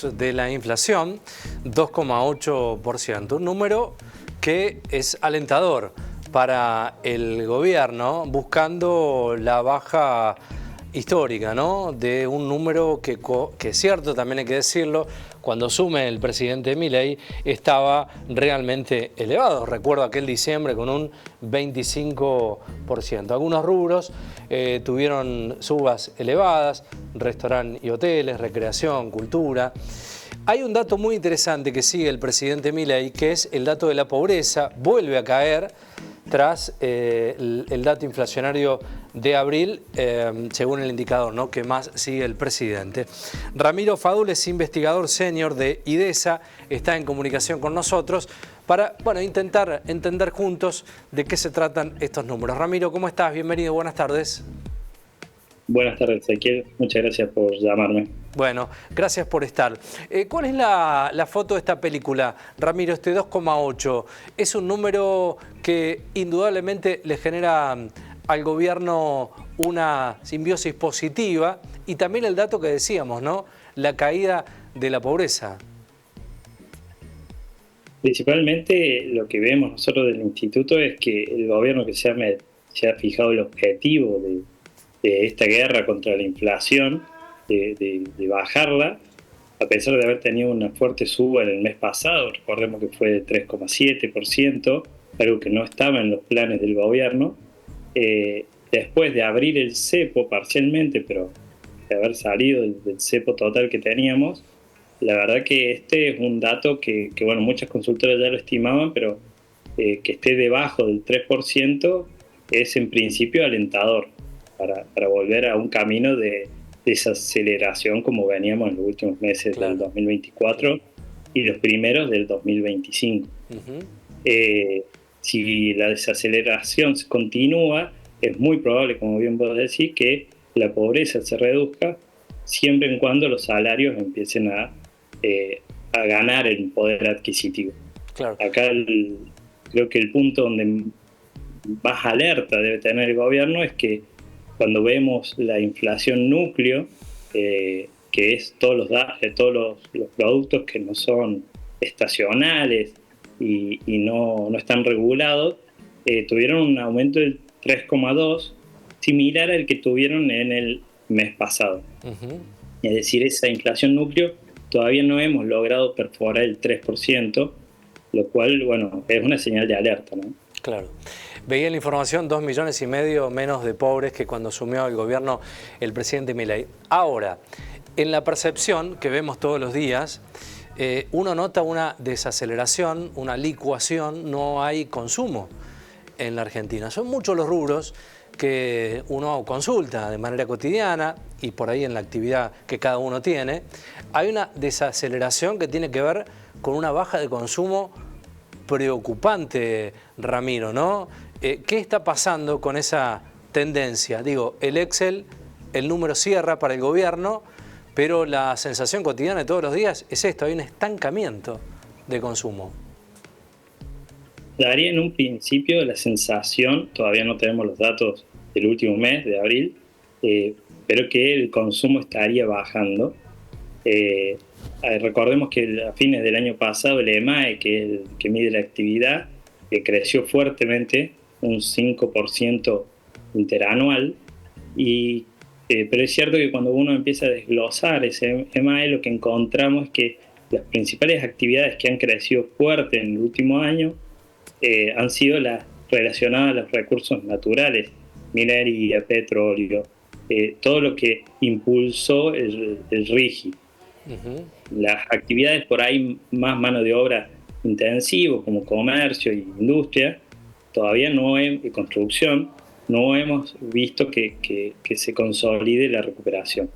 de la inflación, 2,8%, un número que es alentador para el gobierno, buscando la baja histórica, ¿no?, de un número que es cierto, también hay que decirlo, cuando asume el presidente Milei estaba realmente elevado. Recuerdo aquel diciembre con un 25%. Algunos rubros tuvieron subas elevadas, restaurantes y hoteles, recreación, cultura. Hay un dato muy interesante que sigue el presidente Milei, que es el dato de la pobreza. Vuelve a caer tras el dato inflacionario de abril, según el indicador, ¿no?, que más sigue el presidente. Ramiro Fadul es investigador senior de IDESA, está en comunicación con nosotros para intentar entender juntos de qué se tratan estos números. Ramiro, ¿cómo estás? Bienvenido, buenas tardes. Buenas tardes, Ezequiel. Muchas gracias por llamarme. Bueno, gracias por estar. ¿Cuál es la foto de esta película, Ramiro? Este 2,8 es un número que indudablemente le genera al gobierno una simbiosis positiva y también el dato que decíamos, ¿no?, la caída de la pobreza. Principalmente lo que vemos nosotros del instituto es que el gobierno que se ha fijado el objetivo de esta guerra contra la inflación, de bajarla, a pesar de haber tenido una fuerte suba en el mes pasado. Recordemos que fue de 3,7%, algo que no estaba en los planes del gobierno. Después de abrir el cepo parcialmente, pero de haber salido del cepo total que teníamos, la verdad que este es un dato que muchas consultoras ya lo estimaban, pero que esté debajo del 3% es en principio alentador para volver a un camino de desaceleración como veníamos en los últimos meses del 2024 y los primeros del 2025. Si la desaceleración continúa, es muy probable, como bien vos decís, que la pobreza se reduzca siempre en cuando los salarios empiecen a ganar el poder adquisitivo. Claro. Acá creo que el punto donde más alerta debe tener el gobierno es que cuando vemos la inflación núcleo, que es todos los productos que no son estacionales y no están regulados, tuvieron un aumento del 3,2%, similar al que tuvieron en el mes pasado. Es decir, esa inflación núcleo todavía no hemos logrado perforar el 3%, lo cual, es una señal de alerta, ¿no? Claro. Veía en la información 2,5 millones menos de pobres que cuando asumió el gobierno el presidente Milei. Ahora, en la percepción que vemos todos los días, uno nota una desaceleración, una licuación, no hay consumo en la Argentina. Son muchos los rubros que uno consulta de manera cotidiana y por ahí en la actividad que cada uno tiene. Hay una desaceleración que tiene que ver con una baja de consumo preocupante, Ramiro, ¿no? ¿Qué está pasando con esa tendencia? Digo, el Excel, el número cierra para el gobierno, pero la sensación cotidiana de todos los días es esto, hay un estancamiento de consumo. Daría en un principio la sensación, todavía no tenemos los datos del último mes, de abril, pero que el consumo estaría bajando. Recordemos que a fines del año pasado el EMAE, que es el que mide la actividad, creció fuertemente, un 5% interanual, pero es cierto que cuando uno empieza a desglosar ese EMAE, lo que encontramos es que las principales actividades que han crecido fuerte en el último año han sido las relacionadas a los recursos naturales, minería, petróleo, todo lo que impulsó el RIGI. Las actividades por ahí más mano de obra intensivo, como comercio y industria, todavía y construcción, no hemos visto que se consolide la recuperación.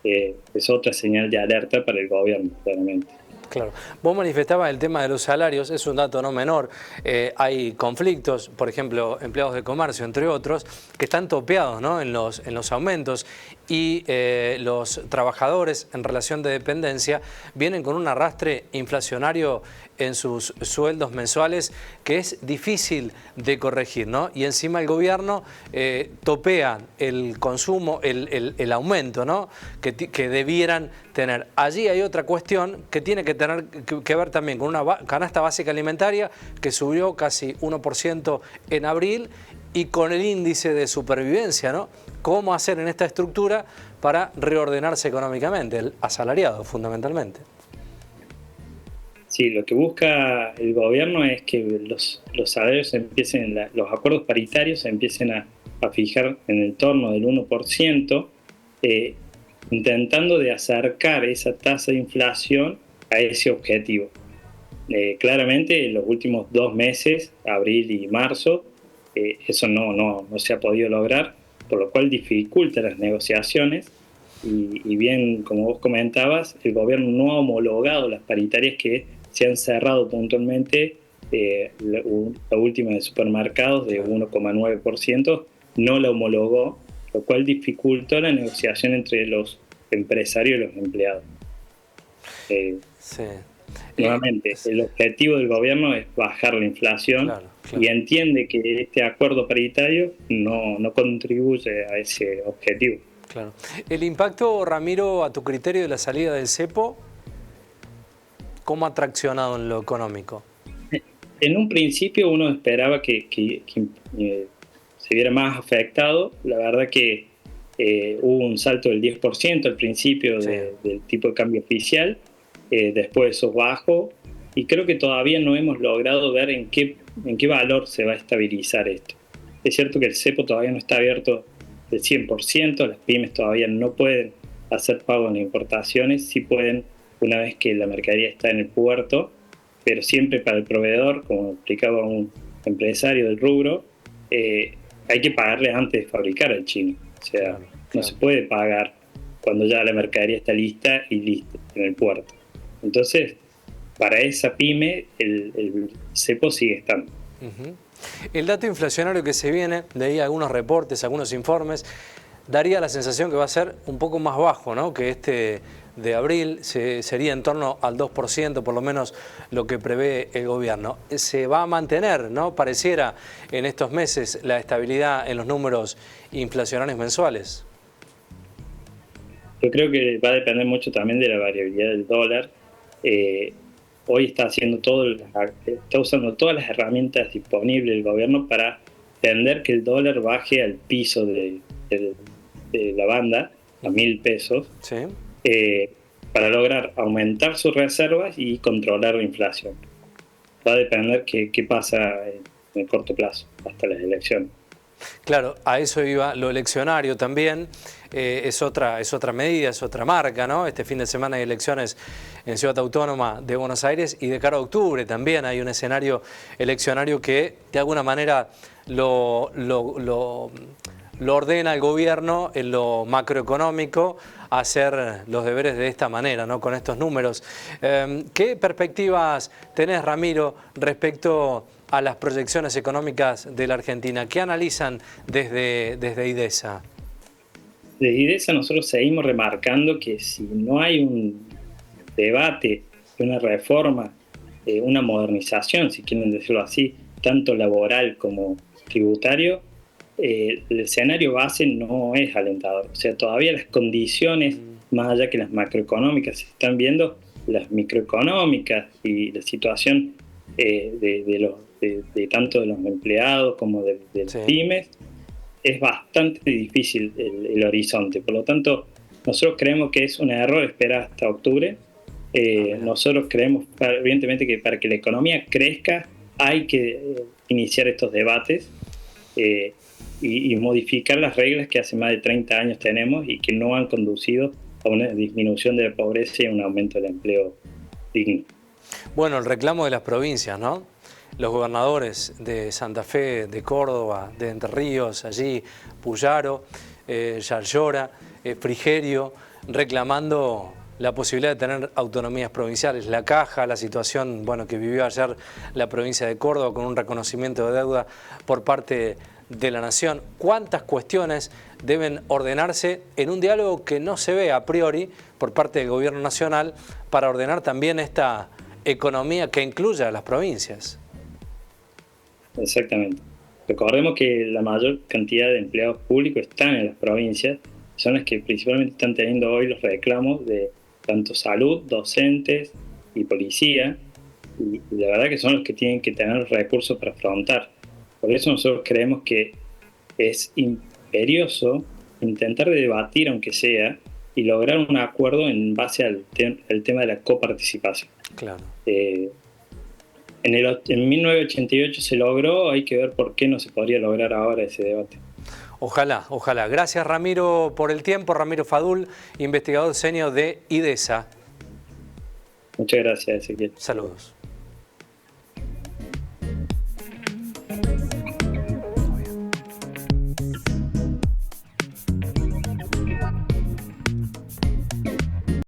Es otra señal de alerta para el gobierno, claramente. Claro. Vos manifestabas el tema de los salarios, es un dato no menor. Hay conflictos, por ejemplo, empleados de comercio, entre otros, que están topeados, ¿no?, en los aumentos. y los trabajadores en relación de dependencia vienen con un arrastre inflacionario en sus sueldos mensuales que es difícil de corregir, ¿no? Y encima el gobierno topea el consumo, el aumento, ¿no? que debieran tener. Allí hay otra cuestión que tiene que tener que ver también con una canasta básica alimentaria que subió casi 1% en abril y con el índice de supervivencia, ¿no? ¿Cómo hacer en esta estructura para reordenarse económicamente? El asalariado, fundamentalmente. Sí, lo que busca el gobierno es que los salarios empiecen, los acuerdos paritarios se empiecen a fijar en el torno del 1%, intentando de acercar esa tasa de inflación a ese objetivo. Claramente en los últimos 2 meses, abril y marzo, eso no se ha podido lograr, por lo cual dificulta las negociaciones y bien, como vos comentabas, el gobierno no ha homologado las paritarias que se han cerrado puntualmente, la última de supermercados de 1,9%, no la homologó, lo cual dificultó la negociación entre los empresarios y los empleados. Sí. Nuevamente, el objetivo del gobierno es bajar la inflación, claro. Y entiende que este acuerdo paritario no contribuye a ese objetivo. Claro. ¿El impacto, Ramiro, a tu criterio de la salida del cepo, cómo ha traccionado en lo económico? En un principio uno esperaba que se viera más afectado. La verdad que hubo un salto del 10% al principio del tipo de cambio oficial, después eso bajó, y creo que todavía no hemos logrado ver en qué valor se va a estabilizar esto. Es cierto que el cepo todavía no está abierto del 100%, las pymes todavía no pueden hacer pago en importaciones, sí pueden una vez que la mercadería está en el puerto, pero siempre para el proveedor, como explicaba un empresario del rubro, hay que pagarle antes de fabricar al chino. O sea, no se puede pagar cuando ya la mercadería está lista en el puerto. Entonces, para esa pyme, el cepo sigue estando. El dato inflacionario que se viene, leí algunos reportes, algunos informes, daría la sensación que va a ser un poco más bajo, ¿no? Que este de abril sería en torno al 2%, por lo menos lo que prevé el gobierno. Se va a mantener, ¿no? Pareciera en estos meses la estabilidad en los números inflacionarios mensuales. Yo creo que va a depender mucho también de la variabilidad del dólar. Hoy está usando todas las herramientas disponibles el gobierno para entender que el dólar baje al piso de la banda, a 1.000 pesos, sí. Para lograr aumentar sus reservas y controlar la inflación. Va a depender qué pasa en el corto plazo, hasta las elecciones. Claro, a eso iba lo eleccionario también, es otra medida, es otra marca, ¿no? Este fin de semana hay elecciones en Ciudad Autónoma de Buenos Aires y de cara a octubre también hay un escenario eleccionario que de alguna manera lo ordena el gobierno en lo macroeconómico a hacer los deberes de esta manera, ¿no? Con estos números. ¿Qué perspectivas tenés, Ramiro, respecto a las proyecciones económicas de la Argentina? ¿Qué analizan desde IDESA? Desde IDESA nosotros seguimos remarcando que si no hay un debate, una reforma, una modernización, si quieren decirlo así, tanto laboral como tributario, el escenario base no es alentador. O sea, todavía las condiciones, más allá que las macroeconómicas se están viendo, las microeconómicas y la situación de tanto de los empleados como de las pymes, es bastante difícil el horizonte. Por lo tanto, nosotros creemos que es un error esperar hasta octubre. Nosotros creemos, evidentemente, que para que la economía crezca hay que iniciar estos debates y modificar las reglas que hace más de 30 años tenemos y que no han conducido a una disminución de la pobreza y a un aumento del empleo digno. Bueno, el reclamo de las provincias, ¿no? Los gobernadores de Santa Fe, de Córdoba, de Entre Ríos, allí, Puyaro, Yarlora, Frigerio, reclamando la posibilidad de tener autonomías provinciales. La Caja, la situación que vivió ayer la provincia de Córdoba con un reconocimiento de deuda por parte de la nación. ¿Cuántas cuestiones deben ordenarse en un diálogo que no se ve a priori por parte del gobierno nacional para ordenar también esta economía que incluya a las provincias? Exactamente. Recordemos que la mayor cantidad de empleados públicos están en las provincias, son las que principalmente están teniendo hoy los reclamos de tanto salud, docentes y policía, y la verdad que son los que tienen que tener recursos para afrontar. Por eso nosotros creemos que es imperioso intentar debatir, aunque sea, y lograr un acuerdo en base al tema de la coparticipación. Claro. En 1988 se logró, hay que ver por qué no se podría lograr ahora ese debate. Ojalá, ojalá. Gracias, Ramiro, por el tiempo. Ramiro Fadul, investigador senior de IDESA. Muchas gracias, Ezequiel. Saludos.